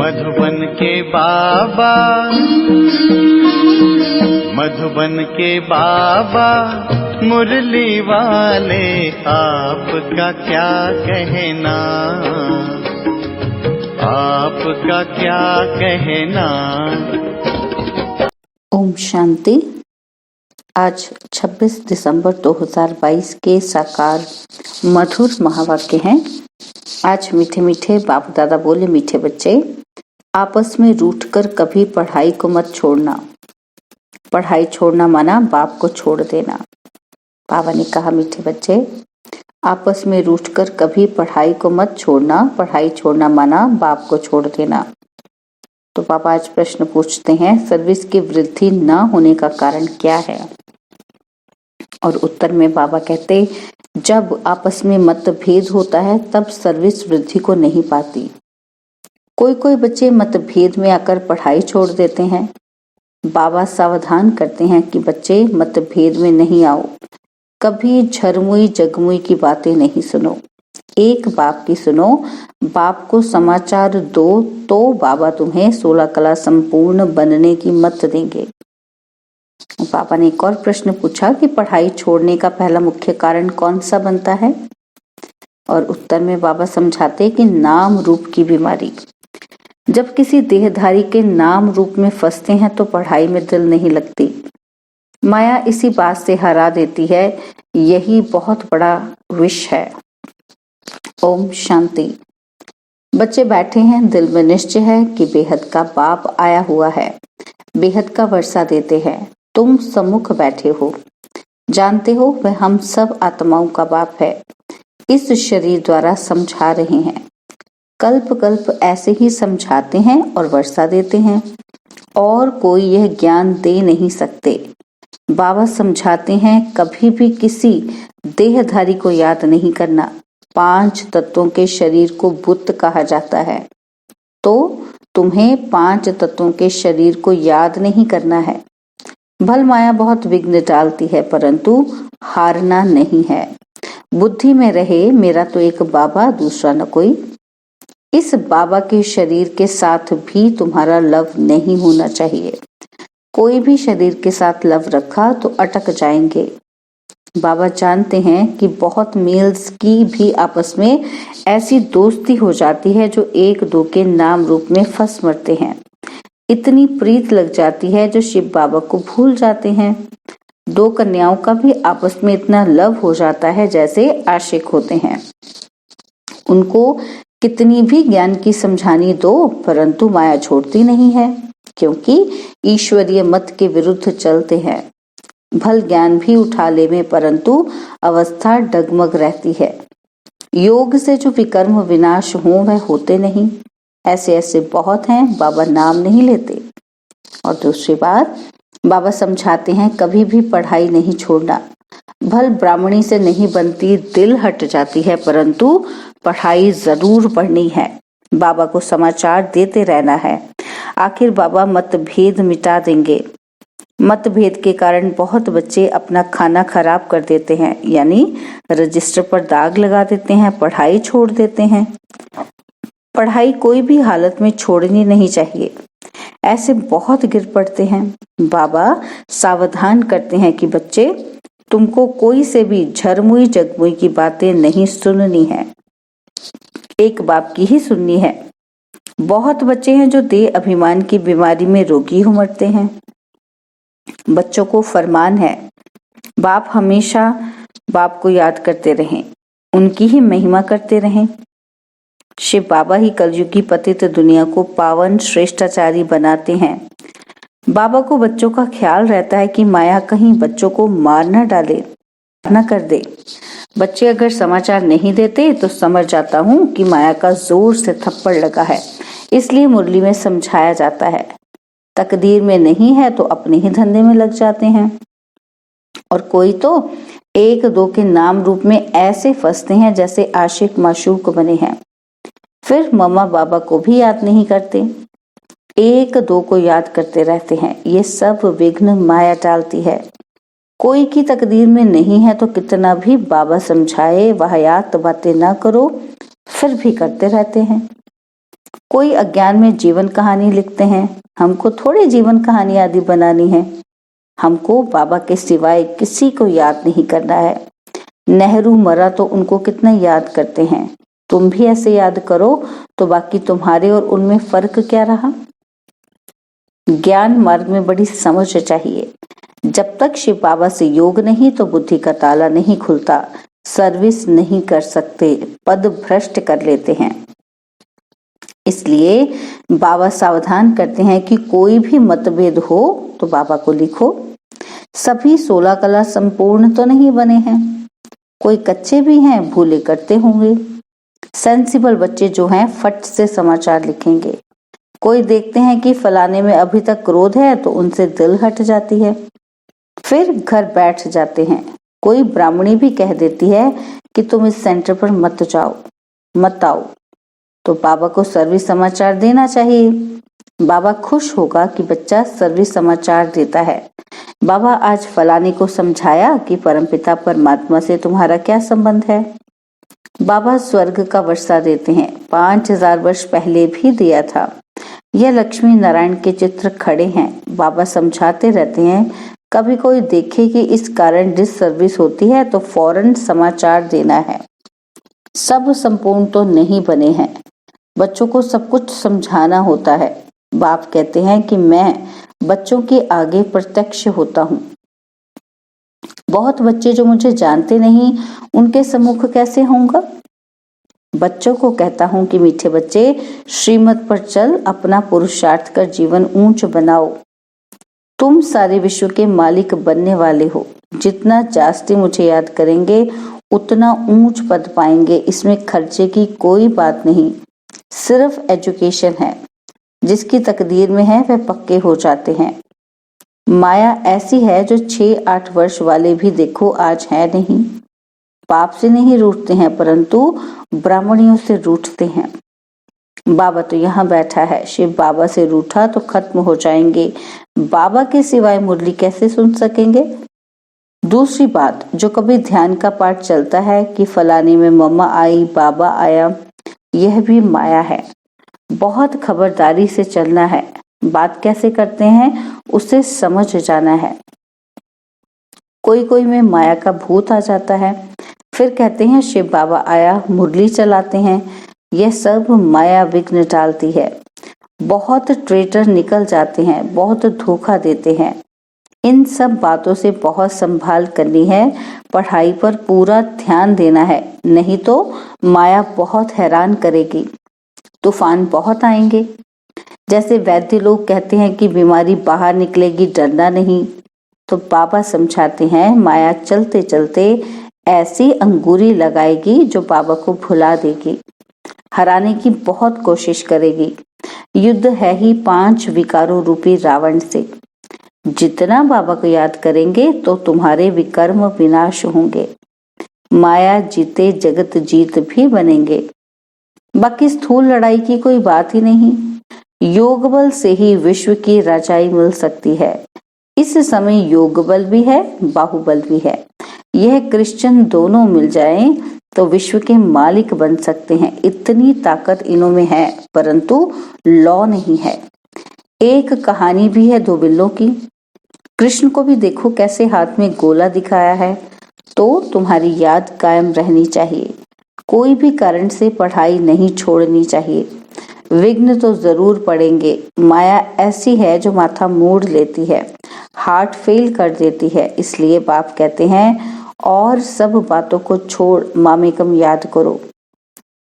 मधुबन के बाबा, मधुबन के बाबा मुरली वाले, आपका क्या कहना, आपका क्या कहना। ओम शांति। आज 26 दिसंबर 2022 के साकार मधुर महावाक्य हैं। आज मीठे मीठे बाप दादा बोले, मीठे बच्चे आपस में रूठकर कभी पढ़ाई को मत छोड़ना। पढ़ाई छोड़ना माना बाप को छोड़ देना। बाबा ने कहा, मीठे बच्चे आपस में रूठकर कभी पढ़ाई को मत छोड़ना। पढ़ाई छोड़ना माना बाप को छोड़ देना। तो पापा आज प्रश्न पूछते हैं, सर्विस की वृद्धि न होने का कारण क्या है? और उत्तर में बाबा कहते, जब आपस में मतभेद होता है तब सर्विस वृद्धि को नहीं पाती। कोई कोई बच्चे मतभेद में आकर पढ़ाई छोड़ देते हैं। बाबा सावधान करते हैं कि बच्चे मतभेद में नहीं आओ, कभी झरमुई जगमुई की बातें नहीं सुनो, एक बाप की सुनो। बाप को समाचार दो तो बाबा तुम्हें 16 कला संपूर्ण बनने की मत देंगे। पापा ने एक और प्रश्न पूछा कि पढ़ाई छोड़ने का पहला मुख्य कारण कौन सा बनता है? और उत्तर में बाबा समझाते कि नाम रूप की बीमारी। जब किसी देहधारी के नाम रूप में फंसते हैं तो पढ़ाई में दिल नहीं लगती। माया इसी बात से हरा देती है। यही बहुत बड़ा विष है। ओम शांति। बच्चे बैठे हैं, दिल में निश्चय है कि बेहद का बाप आया हुआ है, बेहद का वर्षा देते हैं। तुम सम्मुख बैठे हो, जानते हो वह हम सब आत्माओं का बाप है। इस शरीर द्वारा समझा रहे हैं, कल्प कल्प ऐसे ही समझाते हैं और वर्षा देते हैं, और कोई यह ज्ञान दे नहीं सकते। बाबा समझाते हैं, कभी भी किसी देहधारी को याद नहीं करना। 5 तत्वों के शरीर को बुत कहा जाता है, तो तुम्हें 5 तत्वों के शरीर को याद नहीं करना है। भल माया बहुत विघ्न डालती है, परंतु हारना नहीं है। बुद्धि में रहे, मेरा तो एक बाबा, दूसरा न कोई। इस बाबा के शरीर के साथ भी तुम्हारा लव नहीं होना चाहिए। कोई भी शरीर के साथ लव रखा तो अटक जाएंगे। बाबा जानते हैं कि बहुत मेल्स की भी आपस में ऐसी दोस्ती हो जाती है जो एक दो के नाम रूप में फंस मरते हैं। इतनी प्रीत लग जाती है जो शिव बाबा को भूल जाते हैं। 2 कन्याओं का भी आपस में इतना लव हो जाता है जैसे आशिक होते हैं। उनको कितनी भी ज्ञान की समझानी दो, परंतु माया छोड़ती नहीं है, क्योंकि ईश्वरीय मत के विरुद्ध चलते हैं। भल ज्ञान भी उठा ले में, परंतु अवस्था डगमग रहती है। योग से जो विकर्म विनाश हो वह होते नहीं। ऐसे ऐसे बहुत हैं, बाबा नाम नहीं लेते। और दूसरी बात, बाबा समझाते हैं, कभी भी पढ़ाई नहीं छोड़ना। भल ब्राह्मणी से नहीं बनती, दिल हट जाती है, परंतु पढ़ाई जरूर पढ़नी है। बाबा को समाचार देते रहना है। आखिर बाबा मतभेद मिटा देंगे। मतभेद के कारण बहुत बच्चे अपना खाना खराब कर देते हैं, यानी रजिस्टर पर दाग लगा देते हैं, पढ़ाई छोड़ देते हैं। पढ़ाई कोई भी हालत में छोड़नी नहीं चाहिए। ऐसे बहुत गिर पड़ते हैं। बाबा सावधान करते हैं कि बच्चे, तुमको कोई से भी झरमुई जगमुई की बातें नहीं सुननी है, एक बाप की ही सुननी है। बहुत बच्चे हैं जो देह अभिमान की बीमारी में रोगी हो मरते हैं। बच्चों को फरमान है, बाप हमेशा बाप को याद करते रहें, उनकी ही महिमा करते रहें। शिव बाबा ही कलयुगी पतित दुनिया को पावन श्रेष्ठाचारी बनाते हैं। बाबा को बच्चों का ख्याल रहता है कि माया कहीं बच्चों को मार न डाले, न कर दे। बच्चे अगर समाचार नहीं देते तो समझ जाता हूँ कि माया का जोर से थप्पड़ लगा है, इसलिए मुरली में समझाया जाता है। तकदीर में नहीं है तो अपने ही धंधे में लग जाते हैं। और कोई तो 1-2 के नाम रूप में ऐसे फंसते हैं जैसे आशिक माशूक बने हैं। फिर मम्मा बाबा को भी याद नहीं करते, 1-2 को याद करते रहते हैं। ये सब विघ्न माया डालती है। कोई की तकदीर में नहीं है तो कितना भी बाबा समझाए, वाहियात बातें ना करो, फिर भी करते रहते हैं। कोई अज्ञान में जीवन कहानी लिखते हैं। हमको थोड़ी जीवन कहानी आदि बनानी है। हमको बाबा के सिवाय किसी को याद नहीं करना है। नेहरू मरा तो उनको कितना याद करते हैं। तुम भी ऐसे याद करो तो बाकी तुम्हारे और उनमें फर्क क्या रहा। ज्ञान मार्ग में बड़ी समझ चाहिए। जब तक शिव बाबा से योग नहीं तो बुद्धि का ताला नहीं खुलता। सर्विस नहीं कर सकते, पद भ्रष्ट कर लेते हैं। इसलिए बाबा सावधान करते हैं कि कोई भी मतभेद हो तो बाबा को लिखो। सभी 16 कला संपूर्ण तो नहीं बने हैं, कोई कच्चे भी हैं, भूले करते होंगे। सेंसिबल बच्चे जो हैं फट से समाचार लिखेंगे। कोई देखते हैं कि फलाने में अभी तक क्रोध है तो उनसे दिल हट जाती है, फिर घर बैठ जाते हैं। कोई ब्राह्मणी भी कह देती है कि तुम इस सेंटर पर मत आओ, तो बाबा को सर्विस समाचार देना चाहिए। बाबा खुश होगा कि बच्चा सर्विस समाचार देता है। बाबा आज फलाने को समझाया कि परमपिता परमात्मा से तुम्हारा क्या संबंध है। बाबा स्वर्ग का वर्षा देते हैं, 5000 वर्ष पहले भी दिया था। यह लक्ष्मी नारायण के चित्र खड़े हैं। बाबा समझाते रहते हैं, कभी कोई देखे कि इस कारण डिस सर्विस होती है तो फौरन समाचार देना है। सब संपूर्ण तो नहीं बने हैं, बच्चों को सब कुछ समझाना होता है। बाप कहते हैं कि मैं बच्चों के आगे प्रत्यक्ष होता हूँ। बहुत बच्चे जो मुझे जानते नहीं, उनके सम्मुख कैसे होऊंगा। बच्चों को कहता हूँ कि मीठे बच्चे, श्रीमत पर चल, अपना पुरुषार्थ कर जीवन ऊंच बनाओ। तुम सारे विश्व के मालिक बनने वाले हो। जितना जास्ती मुझे याद करेंगे उतना ऊंच पद पाएंगे। इसमें खर्चे की कोई बात नहीं, सिर्फ एजुकेशन है। जिसकी तकदीर में है वह पक्के हो जाते हैं। माया ऐसी है जो 6-8 वर्ष वाले भी देखो आज है नहीं। पाप से नहीं रूठते हैं परंतु ब्राह्मणियों से रूठते हैं। बाबा तो यहाँ बैठा है, शिव बाबा से रूठा तो खत्म हो जाएंगे। बाबा के सिवाय मुरली कैसे सुन सकेंगे। दूसरी बात, जो कभी ध्यान का पाठ चलता है कि फलाने में मम्मा आई, बाबा आया, यह भी माया है। बहुत खबरदारी से चलना है। बात कैसे करते हैं उसे समझ जाना है। कोई में माया का भूत आ जाता है, फिर कहते हैं शिव बाबा आया, मुरली चलाते हैं। यह सब माया विघ्न डालती है। बहुत ट्रेटर निकल जाते हैं, बहुत धोखा देते हैं। इन सब बातों से बहुत संभाल करनी है। पढ़ाई पर पूरा ध्यान देना है, नहीं तो माया बहुत हैरान करेगी। तूफान बहुत आएंगे। जैसे वैद्य लोग कहते हैं कि बीमारी बाहर निकलेगी, डरना नहीं, तो बाबा समझाते हैं माया चलते चलते ऐसी अंगूरी लगाएगी जो बाबा को भुला देगी, हराने की बहुत कोशिश करेगी। युद्ध है ही 5 विकारों रूपी रावण से। जितना बाबा को याद करेंगे तो तुम्हारे विकर्म विनाश होंगे। माया जीते जगत जीत भी बनेंगे। बाकी स्थूल लड़ाई की कोई बात ही नहीं। योग बल से ही विश्व की राजाई मिल सकती है। इस समय योग बल भी है, बाहुबल भी है। यह क्रिश्चियन दोनों मिल जाएं तो विश्व के मालिक बन सकते हैं। इतनी ताकत इनों में है, परंतु लॉ नहीं है। एक कहानी भी है 2 बिल्लों की। कृष्ण को भी देखो कैसे हाथ में गोला दिखाया है। तो तुम्हारी याद कायम रहनी चाहिए। कोई भी कारण से पढ़ाई नहीं छोड़नी चाहिए। विघ्न तो जरूर पड़ेंगे। माया ऐसी है जो माथा मोड़ लेती है, हार्ट फेल कर देती है। इसलिए बाप कहते हैं और सब बातों को छोड़ मामेकम याद करो।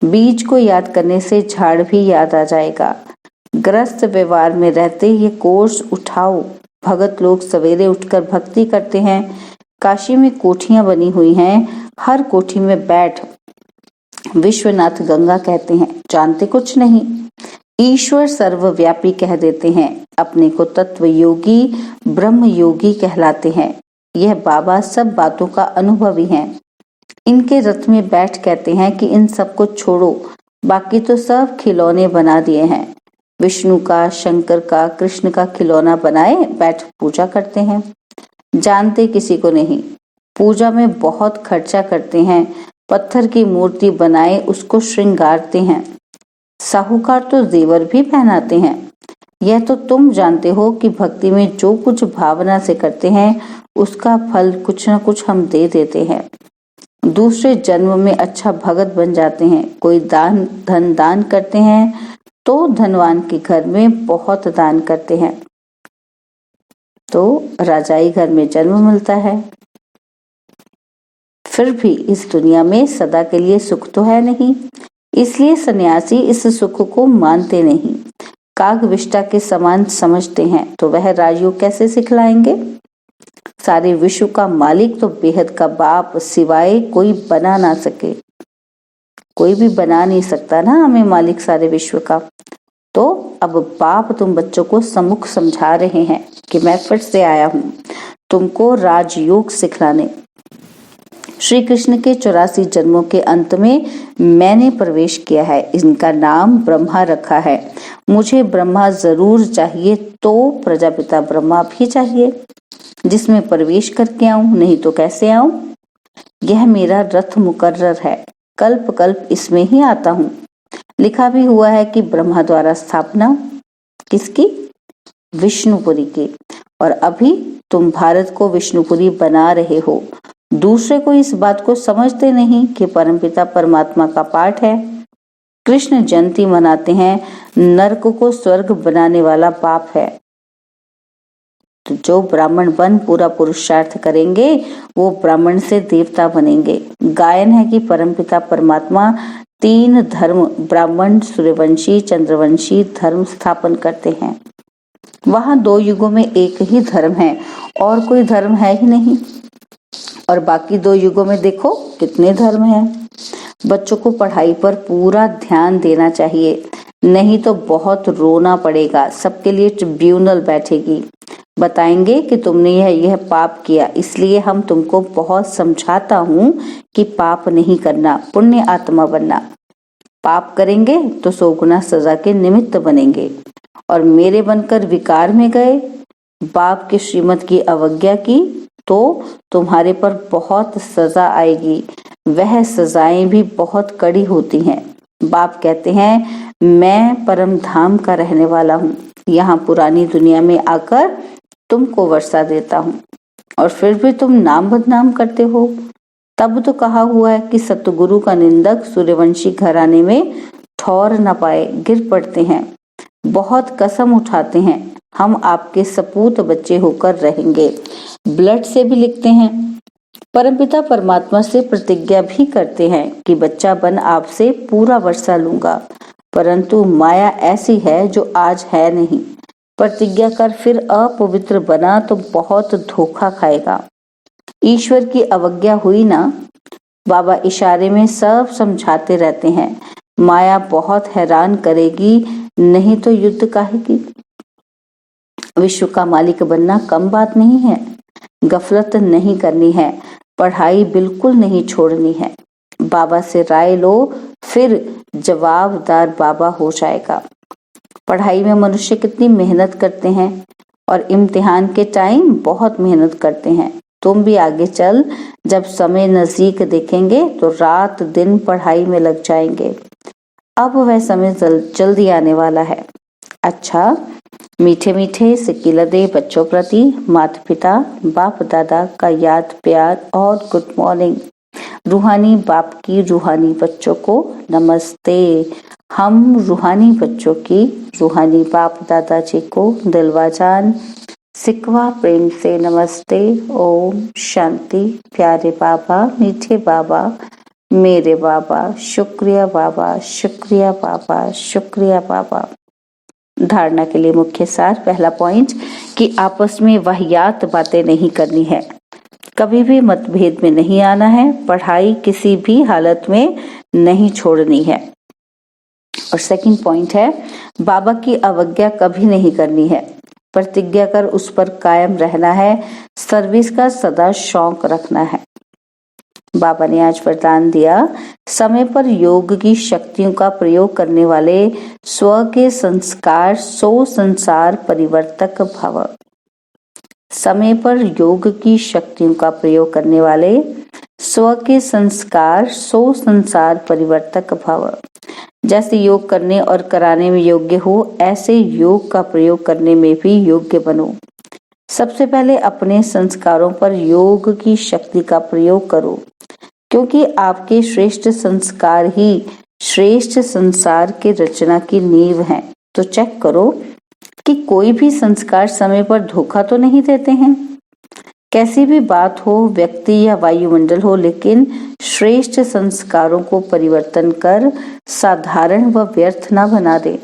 बीज को याद करने से झाड़ भी याद आ जाएगा। ग्रस्त व्यवहार में रहते ये कोर्स उठाओ। भगत लोग सवेरे उठकर भक्ति करते हैं। काशी में कोठियां बनी हुई हैं, हर कोठी में बैठ विश्वनाथ गंगा कहते हैं, जानते कुछ नहीं। ईश्वर सर्वव्यापी कह देते हैं, अपने को तत्व योगी ब्रह्म योगी कहलाते हैं। यह बाबा सब बातों का अनुभवी हैं। इनके रथ में बैठ कहते हैं कि इन सब को छोड़ो, बाकी तो सब खिलौने बना दिए हैं। विष्णु का, शंकर का, कृष्ण का खिलौना बनाए बैठ पूजा करते हैं। जानते किसी को नहीं। पूजा में बहुत खर्चा करते हैं। पत्थर की मूर्ति बनाए उसको श्रृंगारते हैं। साहूकार तो जेवर भी पहनाते हैं। यह तो तुम जानते हो कि भक्ति में जो कुछ भावना से करते हैं उसका फल कुछ न कुछ हम दे देते हैं। दूसरे जन्म में अच्छा भगत बन जाते हैं। कोई धन दान करते हैं तो धनवान के घर में बहुत दान करते हैं तो राजाई घर में जन्म मिलता है। फिर भी इस दुनिया में सदा के लिए सुख तो है नहीं, इसलिए सन्यासी इस सुख को मानते नहीं, कागविष्टा के समान समझते हैं। तो वह राजयोग कैसे सिखलाएंगे? सारे विश्व का मालिक तो बेहद का बाप सिवाय कोई बना ना सके। कोई भी बना नहीं सकता ना हमें मालिक सारे विश्व का। तो अब बाप तुम बच्चों को सम्मुख समझा रहे हैं कि मैं फिर से आया हूं तुमको राजयोग सिखलाने। श्री कृष्ण के 84 जन्मों के अंत में मैंने प्रवेश किया है। इनका नाम ब्रह्मा रखा है। मुझे ब्रह्मा जरूर चाहिए तो प्रजापिता ब्रह्मा भी चाहिए जिसमें प्रवेश करके आऊं, नहीं तो कैसे आऊं? यह मेरा रथ मुकर्रर है, कल्प कल्प इसमें ही आता हूं। लिखा भी हुआ है कि ब्रह्मा द्वारा स्थापना किसकी? विष्णुपुरी की। और अभी तुम भारत को विष्णुपुरी बना रहे हो। दूसरे को इस बात को समझते नहीं कि परमपिता परमात्मा का पाठ है। कृष्ण जयंती मनाते हैं, नरक को स्वर्ग बनाने वाला बाप है। तो जो ब्राह्मण बन पूरा पुरुषार्थ करेंगे वो ब्राह्मण से देवता बनेंगे। गायन है कि परमपिता परमात्मा 3 धर्म ब्राह्मण, सूर्यवंशी, चंद्रवंशी धर्म स्थापन करते हैं। वहां 2 युगों में एक ही धर्म है और कोई धर्म है ही नहीं। और बाकी 2 युगों में देखो कितने धर्म हैं। बच्चों को पढ़ाई पर पूरा ध्यान देना चाहिए, नहीं तो बहुत रोना पड़ेगा। सबके लिए ट्रिब्यूनल बैठेगी, बताएंगे कि तुमने यह पाप किया, इसलिए हम तुमको बहुत समझाता हूँ कि पाप नहीं करना, पुण्य आत्मा बनना। पाप करेंगे तो 100 गुना सजा के निमित्त बनेंगे। और मेरे बनकर विकार में गए, बाप के श्रीमत की अवज्ञा की तो तुम्हारे पर बहुत सजा आएगी। वह सजाएं भी बहुत कड़ी होती हैं। बाप कहते हैं मैं परम धाम का रहने वाला हूँ, यहाँ पुरानी दुनिया में आकर तुमको वर्षा देता हूँ और फिर भी तुम नाम बदनाम करते हो। तब तो कहा हुआ है कि सतगुरु का निंदक सूर्यवंशी घराने में ठौर न पाए, गिर पड़ते हैं। बहुत कसम उठाते हैं हम आपके सपूत बच्चे होकर रहेंगे। ब्लड से भी लिखते हैं। परमपिता परमात्मा से प्रतिज्ञा भी करते हैं कि बच्चा बन आपसे पूरा वर्षा लूंगा, परंतु माया ऐसी है जो आज है नहीं। प्रतिज्ञा कर फिर अपवित्र बना तो बहुत धोखा खाएगा। ईश्वर की अवज्ञा हुई ना। बाबा इशारे में सब समझाते रहते हैं। माया बहुत हैरान करेगी, नहीं तो युद्ध काहे की। विश्व का मालिक बनना कम बात नहीं है। गफलत नहीं करनी है, पढ़ाई बिल्कुल नहीं छोड़नी है। बाबा से राय लो, फिर जवाबदार बाबा हो जाएगा। पढ़ाई में मनुष्य कितनी मेहनत करते हैं और इम्तिहान के टाइम बहुत मेहनत करते हैं। तुम भी आगे चल, जब समय नजदीक देखेंगे तो रात दिन पढ़ाई में लग जाएंगे। अब वह समय जल्दी आने वाला है। अच्छा, मीठे मीठे सिकिलदे बच्चों प्रति माता पिता बाप दादा का याद प्यार और गुड मॉर्निंग। रूहानी बाप की रूहानी बच्चों को नमस्ते। हम रूहानी बच्चों की रूहानी बाप दादा जी को दिलवा जान सिकवा प्रेम से नमस्ते। ओम शांति। प्यारे बाबा, मीठे बाबा, मेरे बाबा, शुक्रिया बाबा, शुक्रिया बाबा, शुक्रिया बाबा। धारणा के लिए मुख्य सार। पहला पॉइंट कि आपस में वाहियात बातें नहीं करनी है, कभी भी मतभेद में नहीं आना है, पढ़ाई किसी भी हालत में नहीं छोड़नी है। और सेकंड पॉइंट है बाबा की अवज्ञा कभी नहीं करनी है, प्रतिज्ञा कर उस पर कायम रहना है, सर्विस का सदा शौक रखना है। बाबा ने आज वरदान दिया, समय पर योग की शक्तियों का प्रयोग करने वाले स्व के संस्कार सो संसार परिवर्तक भव। समय पर योग की शक्तियों का प्रयोग करने वाले स्व के संस्कार सो संसार परिवर्तक भव। जैसे योग करने और कराने में योग्य हो, ऐसे योग का प्रयोग करने में भी योग्य बनो। सबसे पहले अपने संस्कारों पर योग की शक्ति का प्रयोग करो, क्योंकि आपके श्रेष्ठ संस्कार ही श्रेष्ठ संसार के रचना की नींव हैं। तो चेक करो कि कोई भी संस्कार समय पर धोखा तो नहीं देते हैं। कैसी भी बात हो, व्यक्ति या वायुमंडल हो, लेकिन श्रेष्ठ संस्कारों को परिवर्तन कर साधारण व व्यर्थ न बना दे।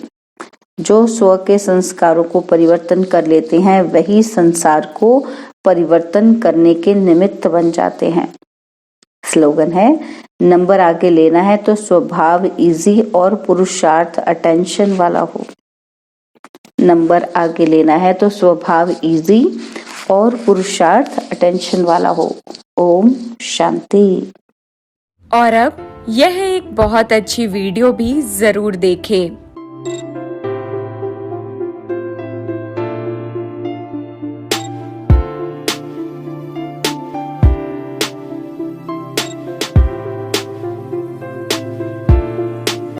जो स्व के संस्कारों को परिवर्तन कर लेते हैं, वही संसार को परिवर्तन करने के निमित्त बन जाते हैं। स्लोगन है, नंबर आगे लेना है तो स्वभाव इजी और पुरुषार्थ अटेंशन वाला हो। नंबर आगे लेना है तो स्वभाव इजी और पुरुषार्थ अटेंशन वाला हो। ओम शांति। और अब यह एक बहुत अच्छी वीडियो भी जरूर देखें।